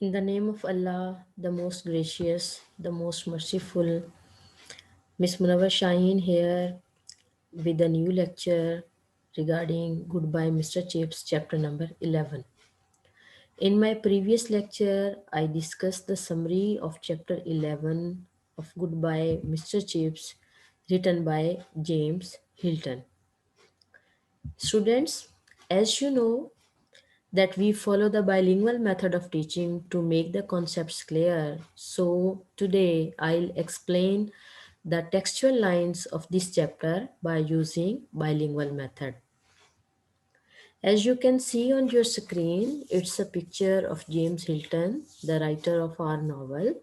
In the name of Allah, the most gracious, the most merciful, Miss Munawar Shaheen here with a new lecture regarding Goodbye Mr. Chips, chapter number 11. In my previous lecture, I discussed the summary of chapter 11 of Goodbye Mr. Chips, written by James Hilton. Students, as you know, that we follow the bilingual method of teaching to make the concepts clear. So today I'll explain the textual lines of this chapter by using bilingual method. As you can see on your screen, it's a picture of James Hilton, the writer of our novel.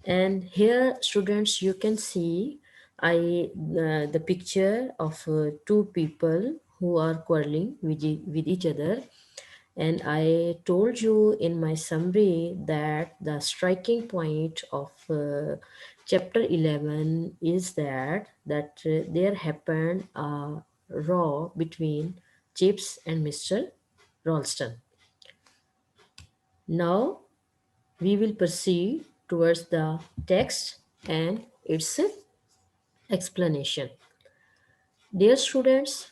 And here, students, you can see the picture of two people who are quarreling with each other. And I told you in my summary that the striking point of chapter 11 is that there happened a row between Chips and Mr. Ralston. Now we will proceed towards the text and its explanation. Dear students,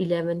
11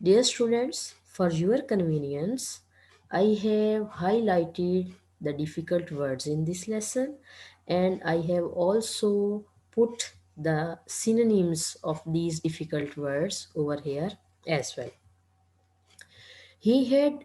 Dear students, for your convenience, I have highlighted the difficult words in this lesson, and I have also put the synonyms of these difficult words over here as well. He had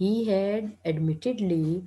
He had admittedly,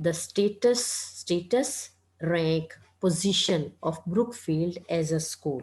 the status, rank, position of Brookfield as a school.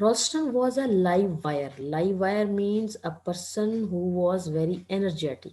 Ralston was a live wire. Live wire means a person who was very energetic.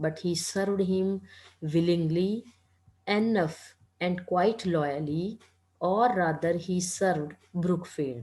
But he served him willingly enough and quite loyally, or rather he served Brookfield.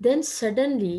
Then suddenly,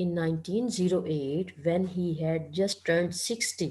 in 1908 when he had just turned 60,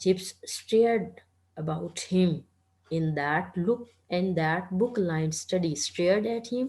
Chips stared about him in that look and that book-lined study stared at him.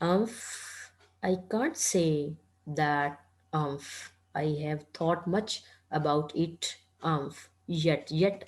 umph, I can't say that, umph, I have thought much about it, umph, yet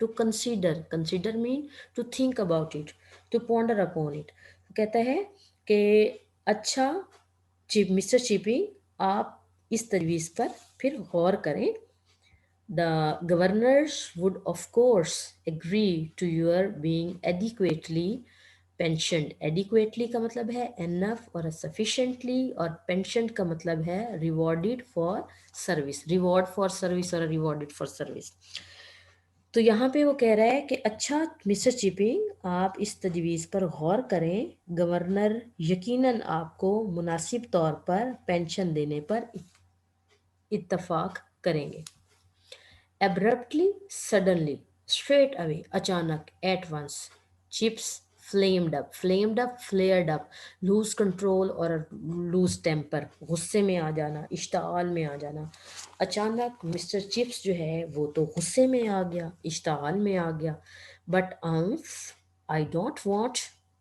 to consider mean to think about it, to ponder upon it. کہتا ہے کہ اچھا mister چیپنگ آپ اس تجویز پر پھر غور کریں. The governors would of course agree to your being adequately pensioned. Adequately کا مطلب ہے enough اور sufficiently، اور pensioned کا مطلب ہے rewarded for service، reward for service اور rewarded for service. تو یہاں پہ وہ کہہ رہا ہے کہ اچھا مسٹر چیپنگ آپ اس تجویز پر غور کریں، گورنر یقیناً آپ کو مناسب طور پر پینشن دینے پر اتفاق کریں گے. Abruptly, suddenly, straight away, اچانک، at once. Chips flamed up, flared up, lose control اور lose temper، غصے میں آ جانا، اشتعال میں آ جانا. اچانک مسٹر چپس جو ہے وہ تو غصے میں آ گیا، اشتعال میں آ گیا. But I don't want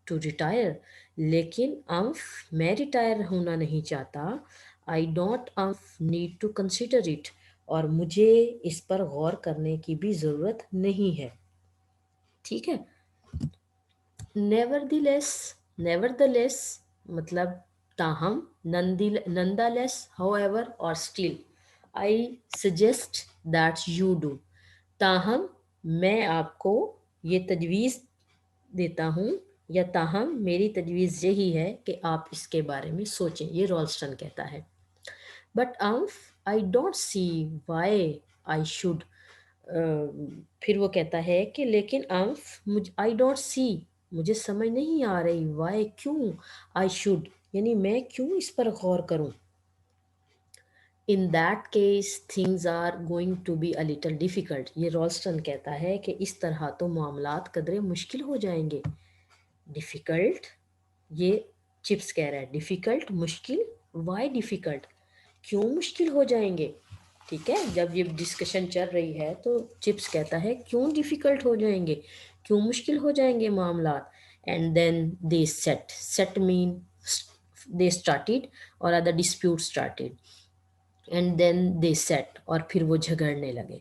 to retire، لیکن میں ریٹائر ہونا نہیں چاہتا. I don't need to consider it، اور مجھے اس پر غور کرنے کی بھی ضرورت نہیں ہے. ٹھیک ہے. nevertheless مطلب تاہم، nonetheless however اور still. I suggest that you do، تاہم میں آپ کو یہ تجویز دیتا ہوں، یا تاہم میری تجویز یہی ہے کہ آپ اس کے بارے میں سوچیں. یہ رالسٹن کہتا ہے. But I don't see why I should، پھر وہ کہتا ہے کہ لیکن I don't see، مجھے سمجھ نہیں آ رہی، why کیوں، I should یعنی میں کیوں اس پر غور کروں. In that case things are going to be a little difficult، یہ رالسٹن کہتا ہے کہ اس طرح تو معاملات قدرے مشکل ہو جائیں گے. ڈیفیکلٹ، یہ چپس کہہ رہا ہے ڈیفیکلٹ مشکل. وائی ڈیفیکلٹ، کیوں مشکل ہو جائیں گے. ٹھیک ہے، جب یہ ڈسکشن چل رہی ہے تو چپس کہتا ہے کیوں ڈیفیکلٹ ہو جائیں گے، کیوں مشکل ہو جائیں گے معاملات. اینڈ دین دے سیٹ مین دے اسٹارٹیڈ اور other dispute started. And then they sat, اور پھر وہ جھگڑنے لگے.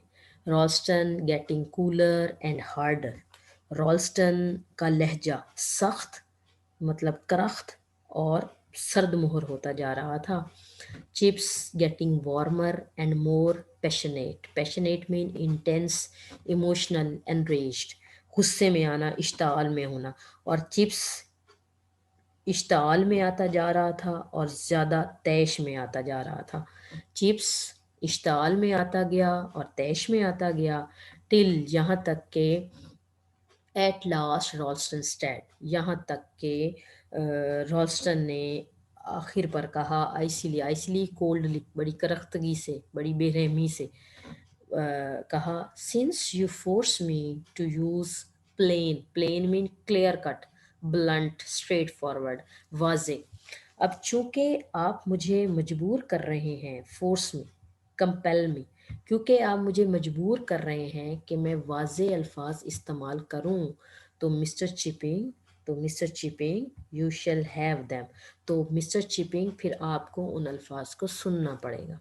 Ralston getting cooler and harder, Ralston کا لہجہ سخت مطلب کرخت اور سرد مہر ہوتا جا رہا تھا. Chips getting warmer and more passionate مین انٹینس، ایموشنل، انریجڈ، غصے میں آنا، اشتعال میں ہونا. اور چپس اشتعال میں آتا جا رہا تھا اور زیادہ تیش میں آتا جا رہا تھا. چپس اشتعال میں آتا گیا اور تیش میں آتا گیا. ٹل یہاں تک کہ ایٹ لاسٹ رالسٹن اسٹیڈ، یہاں تک کہ رالسٹن نے آخر پر کہا آئسلی کولڈلی، بڑی کرختگی سے، بڑی بے رحمی سے کہا. Since you force me to use plain man clear cut, blunt, straightforward, واضح. اب چونکہ آپ مجھے مجبور کر رہے ہیں، فورس می، کمپیل می، کیونکہ آپ مجھے مجبور کر رہے ہیں کہ میں واضح الفاظ استعمال کروں، تو mister Chipping you shall have them, تو مسٹر چپنگ پھر آپ کو ان الفاظ کو سننا پڑے گا.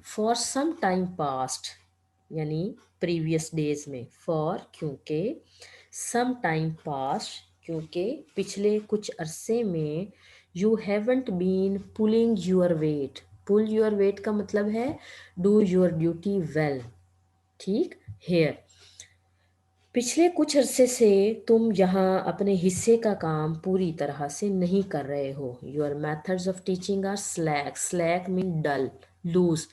فار سم ٹائم پاسٹ یعنی پریویس ڈیز میں، فار کیونکہ، سم ٹائم پاسٹ کیونکہ پچھلے کچھ عرصے میں، you haven't been pulling your weight. Pull your weight کا مطلب ہے ڈو یور ڈیوٹی ویل. ٹھیک، ہیئر پچھلے کچھ عرصے سے تم یہاں اپنے حصے کا کام پوری طرح سے نہیں کر رہے ہو. Your methods of teaching are slack مین ڈل، لوز.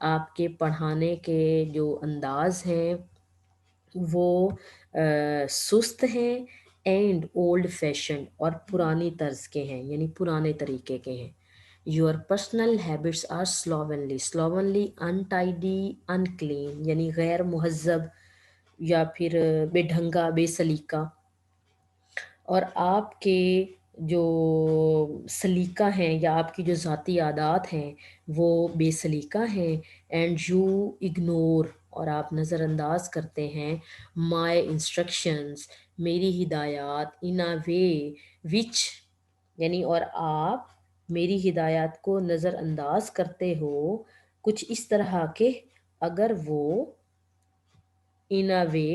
آپ کے پڑھانے کے جو انداز ہیں وہ سست ہیں. اینڈ اولڈ فیشن، اور پرانی طرز کے ہیں یعنی پرانے طریقے کے ہیں. Your personal habits are slovenly untidy unclean, یعنی غیر مہذب یا پھر بے ڈھنگا، بے سلیقہ. اور آپ کے جو سلیقہ ہیں یا آپ کی جو ذاتی عادات ہیں وہ بے سلیقہ ہیں. اینڈ یو اگنور، اور آپ نظر انداز کرتے ہیں، مائی انسٹرکشنز، میری ہدایات، ان اے وے وچ یعنی اور آپ میری ہدایات کو نظر انداز کرتے ہو کچھ اس طرح کہ اگر وہ in a way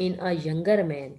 in a younger man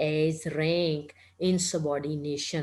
as rank insubordination,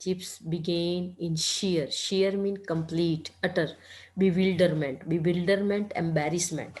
Chips began in sheer. Sheer mean complete, utter, bewilderment, embarrassment,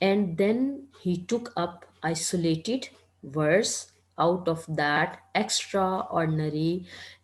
And then he took up isolated verse out of that extraordinary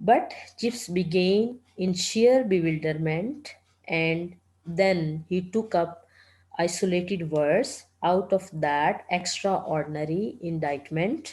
But Chips began in sheer bewilderment, and then he took up isolated words out of that extraordinary indictment.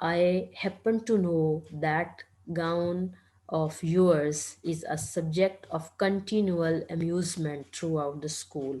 I happen to know that gown of yours is a subject of continual amusement throughout the school.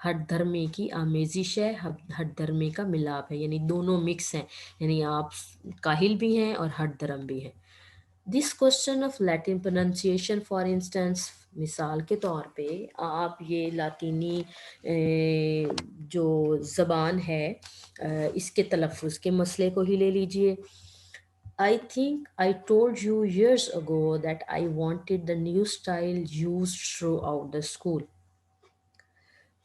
ہٹ دھرمے کی آمیزش ہے، ہٹ دھرمے کا ملاپ ہے، یعنی دونوں mix ہیں، یعنی آپ کاہل بھی ہیں اور ہٹ دھرم بھی ہیں۔ This question of Latin pronunciation for instance, مثال کے طور پہ آپ یہ لاطینی جو زبان ہے اس کے تلفظ کے مسئلے کو ہی لے لیجئے۔ I think I told you years ago that I wanted the new style used throughout the school.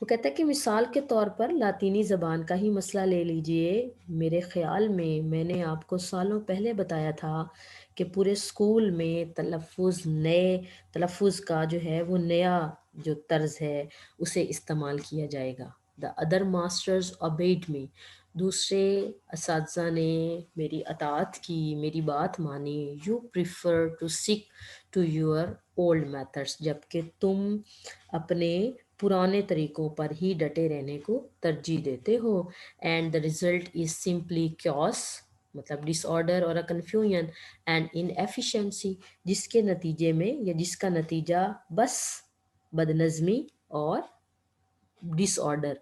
وہ کہتا ہے کہ مثال کے طور پر لاطینی زبان کا ہی مسئلہ لے لیجئے، میرے خیال میں نے آپ کو سالوں پہلے بتایا تھا کہ پورے اسکول میں تلفظ کا جو ہے وہ نیا جو طرز ہے اسے استعمال کیا جائے گا۔ The other masters obeyed me. دوسرے اساتذہ نے میری اطاعت کی، میری بات مانی۔ You prefer to stick to your old methods. جبکہ تم اپنے پرانے طریقوں پر ہی ڈٹے رہنے کو ترجیح دیتے ہو۔ And the result is simply chaos، مطلب ڈس آرڈر اور کنفیوژن، اینڈ inefficiency، جس کے نتیجے میں یا جس کا نتیجہ بس بدنظمی اور ڈس آرڈر،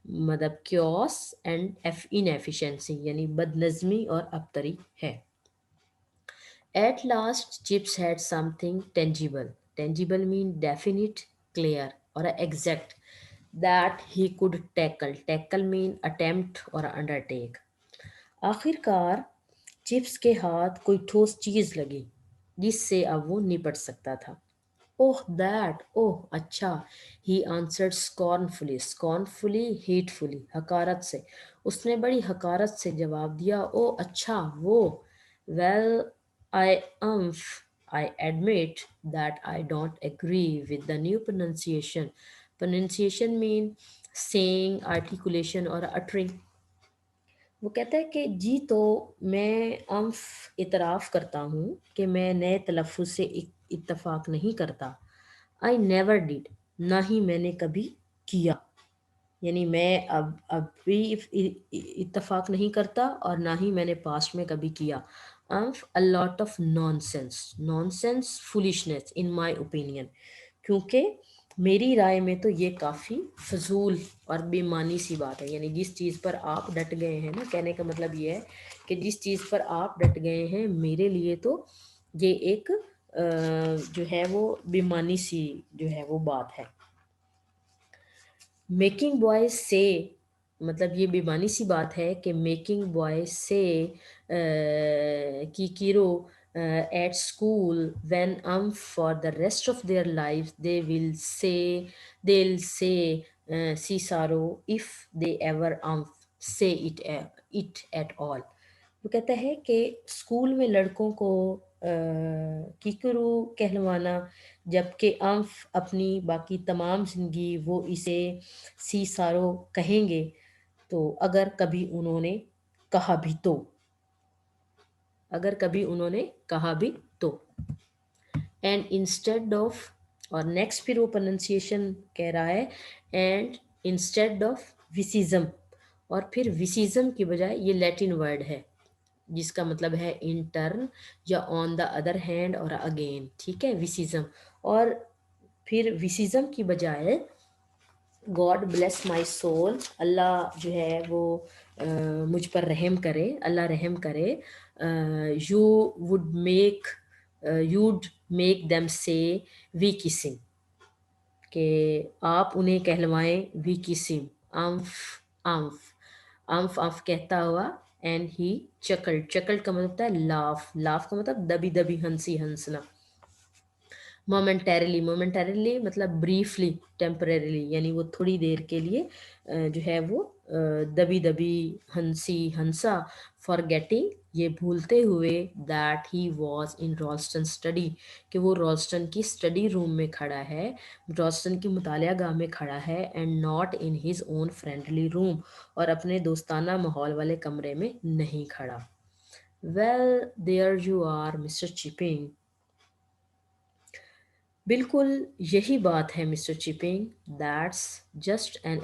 مطلب chaos اینڈ inefficiency، یعنی بدنظمی اور ابتری ہے۔ At last, Chips had something tangible. Tangible mean definite, clear, or exact that he could tackle. Tackle mean attempt or undertake. آخر کار چپس کے ہاتھ کوئی ٹھوس چیز لگی جس سے اب وہ نپٹ سکتا تھا۔ اوہ دیٹ، اوہ اچھا، ہی آنسرڈ scornfully، scornfully hatefully، حقارت سے، اس نے بڑی حقارت سے جواب دیا، اوہ اچھا وہ، well I admit that I don't agree with the new pronunciation. Pronunciation mean saying, articulation or uttering. وہ کہتا ہے کہ جی تو میں اعتراف کرتا ہوں کہ میں نئے تلفظ سے اتفاق نہیں کرتا۔ I never did، نہ ہی میں نے کبھی کیا، یعنی میں اب بھی اتفاق نہیں کرتا اور نہ ہی میں نے پاسٹ میں کبھی کیا۔ a lot of nonsense foolishness in my opinion، کیونکہ میری رائے میں تو یہ کافی فضول اور بے معنی سی بات ہے، یعنی جس چیز پر آپ ڈٹ گئے ہیں نا، کہنے کا مطلب یہ ہے کہ جس چیز پر آپ ڈٹ گئے ہیں میرے لیے تو یہ ایک جو ہے وہ بے معنی سی جو ہے وہ بات ہے۔ میکنگ بوائز سے، مطلب یہ بے معنی سی بات ہے کہ making boys say Kickero at school when for the rest of their life they'll say Cicero if they ever say it at all۔ وہ کہتا ہے کہ اسکول میں لڑکوں کو کیکرو کہلوانا، جبکہ اپنی باقی تمام زندگی وہ اسے سی سارو کہیں گے، تو اگر کبھی انہوں نے کہا بھی تو، اگر کبھی انہوں نے کہا بھی تو۔ اینڈ انسٹیڈ آف، اور نیکسٹ پھر وہ پرننسیشن کہہ رہا ہے، اینڈ انسٹیڈ آف وسیزم، اور پھر وسیزم کی بجائے یہ لیٹن ورڈ ہے جس کا مطلب ہے ان ٹرن یا آن دا ادر ہینڈ اور اگین، ٹھیک ہے، وسیزم، اور پھر وسیزم کی بجائے گاڈ بلیس مائی سول، اللہ جو ہے وہ مجھ پر رحم کرے، اللہ رحم کرے، you would make you'd make them سے وی کسنگ، کہ آپ انہیں کہلوائیں وی کسنگ، امف کہتا ہوا، اینڈ ہی چکلڈ کا مطلب ہوتا ہے لاف کا مطلب دبی دبی ہنسنا، مومنٹریلی مطلب بریفلی، ٹیمپریریلی، یعنی وہ تھوڑی دیر کے لیے جو ہے وہ دبی دبی ہنسا، فارگیٹنگ، یہ بھولتے ہوئے، that he was in Ralston study, کہ وہ رالسٹن کی اسٹڈی روم میں کھڑا ہے، رالسٹن کی مطالعہ گاہ میں کھڑا ہے، and not in his own friendly room, اور اپنے دوستانہ ماحول والے کمرے میں نہیں کھڑا۔ Well there you are mister Chipping, بالکل یہی بات ہے mister Chipping, that's just an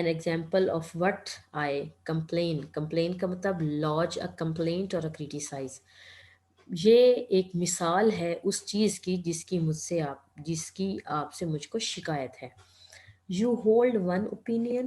example of what I complain کا مطلب lodge a complaint اور criticize، یہ ایک مثال ہے اس چیز کی جس کی آپ سے مجھ کو شکایت ہے۔ You hold one opinion,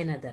another,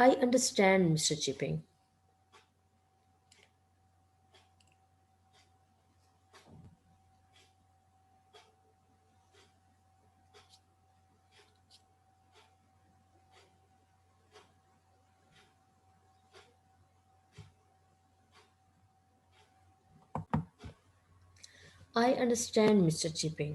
I understand, Mr. Chipping. I understand, Mr. Chipping.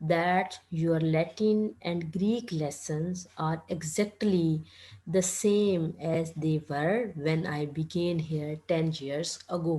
that your Latin and Greek lessons are exactly the same as they were when I began here 10 years ago.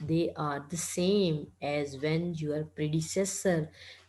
they are the same as when your predecessor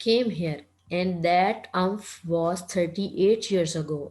came here and that was 38 years ago,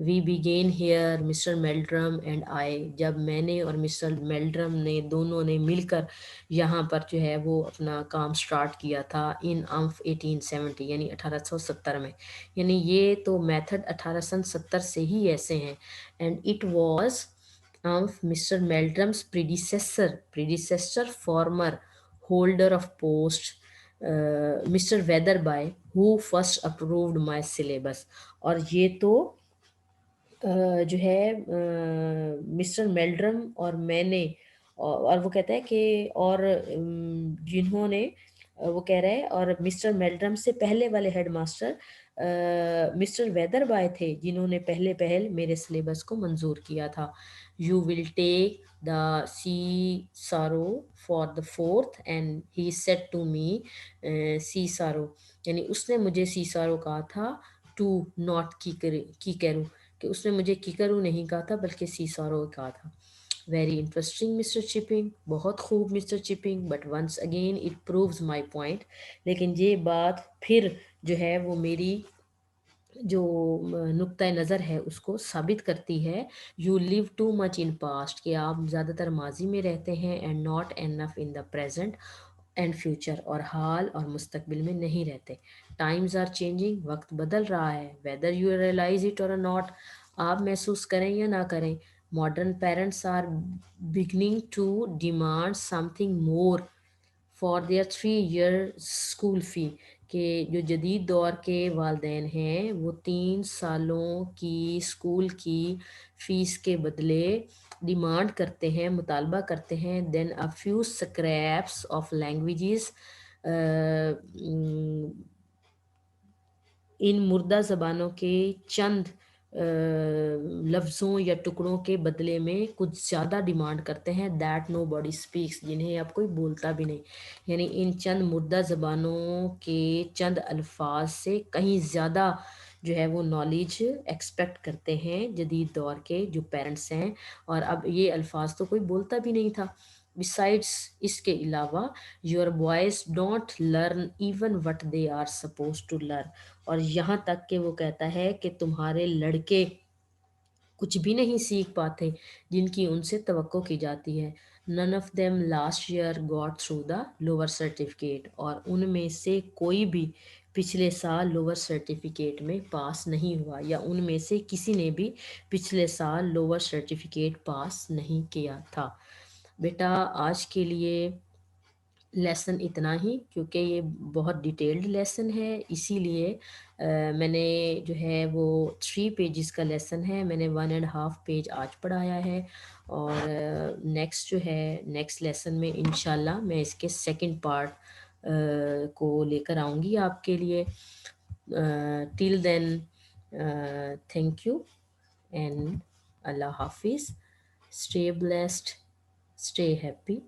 we began here mister Meldrum and I. جب میں نے اور mister میلڈرم نے دونوں نے مل کر یہاں پر جو ہے وہ اپنا کام سٹارٹ کیا تھا ان امف 1870 یعنی 1870 میں. یعنی یہ تو میتھڈ 1870 سے ہی ایسے ہیں. And it was Mr. Meldrum's predecessor, former holder of post, Mr. Weatherby, who first approved my syllabus. اور یہ تو جو ہے مسٹر میلڈرم اور میں نے اور وہ کہتا ہے کہ اور جنہوں نے وہ کہہ رہے ہیں اور مسٹر میلڈرم سے پہلے والے head master mister Weatherby تھے جنہوں نے پہل میرے سلیبس کو منظور کیا تھا. You will take the Cicero for the fourth and he said to me Cicero. یعنی اس نے مجھے سی سارو کہا تھا ٹو ناٹ کی کرو کہ اس نے مجھے کیکرو نہیں کہا تھا بلکہ سی سارو کہا تھا. Very interesting mister Chipping. بہت خوب mister Chipping. But once again it proves my point. لیکن یہ بات پھر جو ہے وہ میری جو نقطۂ نظر ہے اس کو ثابت کرتی ہے. You live too much in past کہ آپ زیادہ تر ماضی میں رہتے ہیں and not enough in the present and future اور حال اور مستقبل میں نہیں رہتے. Times are changing. وقت بدل رہا ہے. Whether you realize it or not. آپ محسوس کریں یا نہ کریں. Modern parents are beginning to demand something more for their 3 year school fee. کہ جو جدید دور کے والدین ہیں وہ 3 سالوں کی اسکول کی فیس کے بدلے ڈیمانڈ کرتے ہیں مطالبہ کرتے ہیں دین a few scraps of languages ان مردہ زبانوں کے چند لفظوں یا ٹکڑوں کے بدلے میں کچھ زیادہ ڈیمانڈ کرتے ہیں دیٹ نو باڈی اسپیکس جنہیں اب کوئی بولتا بھی نہیں. یعنی ان چند مردہ زبانوں کے چند الفاظ سے کہیں زیادہ جو ہے وہ نالج ایکسپیکٹ کرتے ہیں جدید دور کے جو پیرنٹس ہیں. اور اب یہ الفاظ تو کوئی بولتا بھی نہیں تھا. بسائڈس اس کے علاوہ your boys don't learn even what they are supposed to learn. اور یہاں تک کہ وہ کہتا ہے کہ تمہارے لڑکے کچھ بھی نہیں سیکھ پاتے جن کی ان سے توقع کی جاتی ہے. None of them last year got through the lower certificate. اور ان میں سے کوئی بھی پچھلے سال لوور سرٹیفکیٹ میں پاس نہیں ہوا یا ان میں سے کسی نے بھی پچھلے سال لوور سرٹیفکیٹ پاس نہیں کیا تھا. بیٹا آج کے لیے لیسن اتنا ہی کیونکہ یہ بہت ڈیٹیلڈ لیسن ہے اسی لیے میں نے جو ہے وہ 3 pages کا لیسن ہے میں نے 1.5 پیج آج پڑھایا ہے. اور نیکسٹ جو ہے نیکسٹ لیسن میں انشاءاللہ میں اس کے سیکنڈ پارٹ کو لے کر آؤں گی آپ کے لیے. ٹل دین تھینک یو اینڈ اللہ حافظ. Stay blessed, stay happy.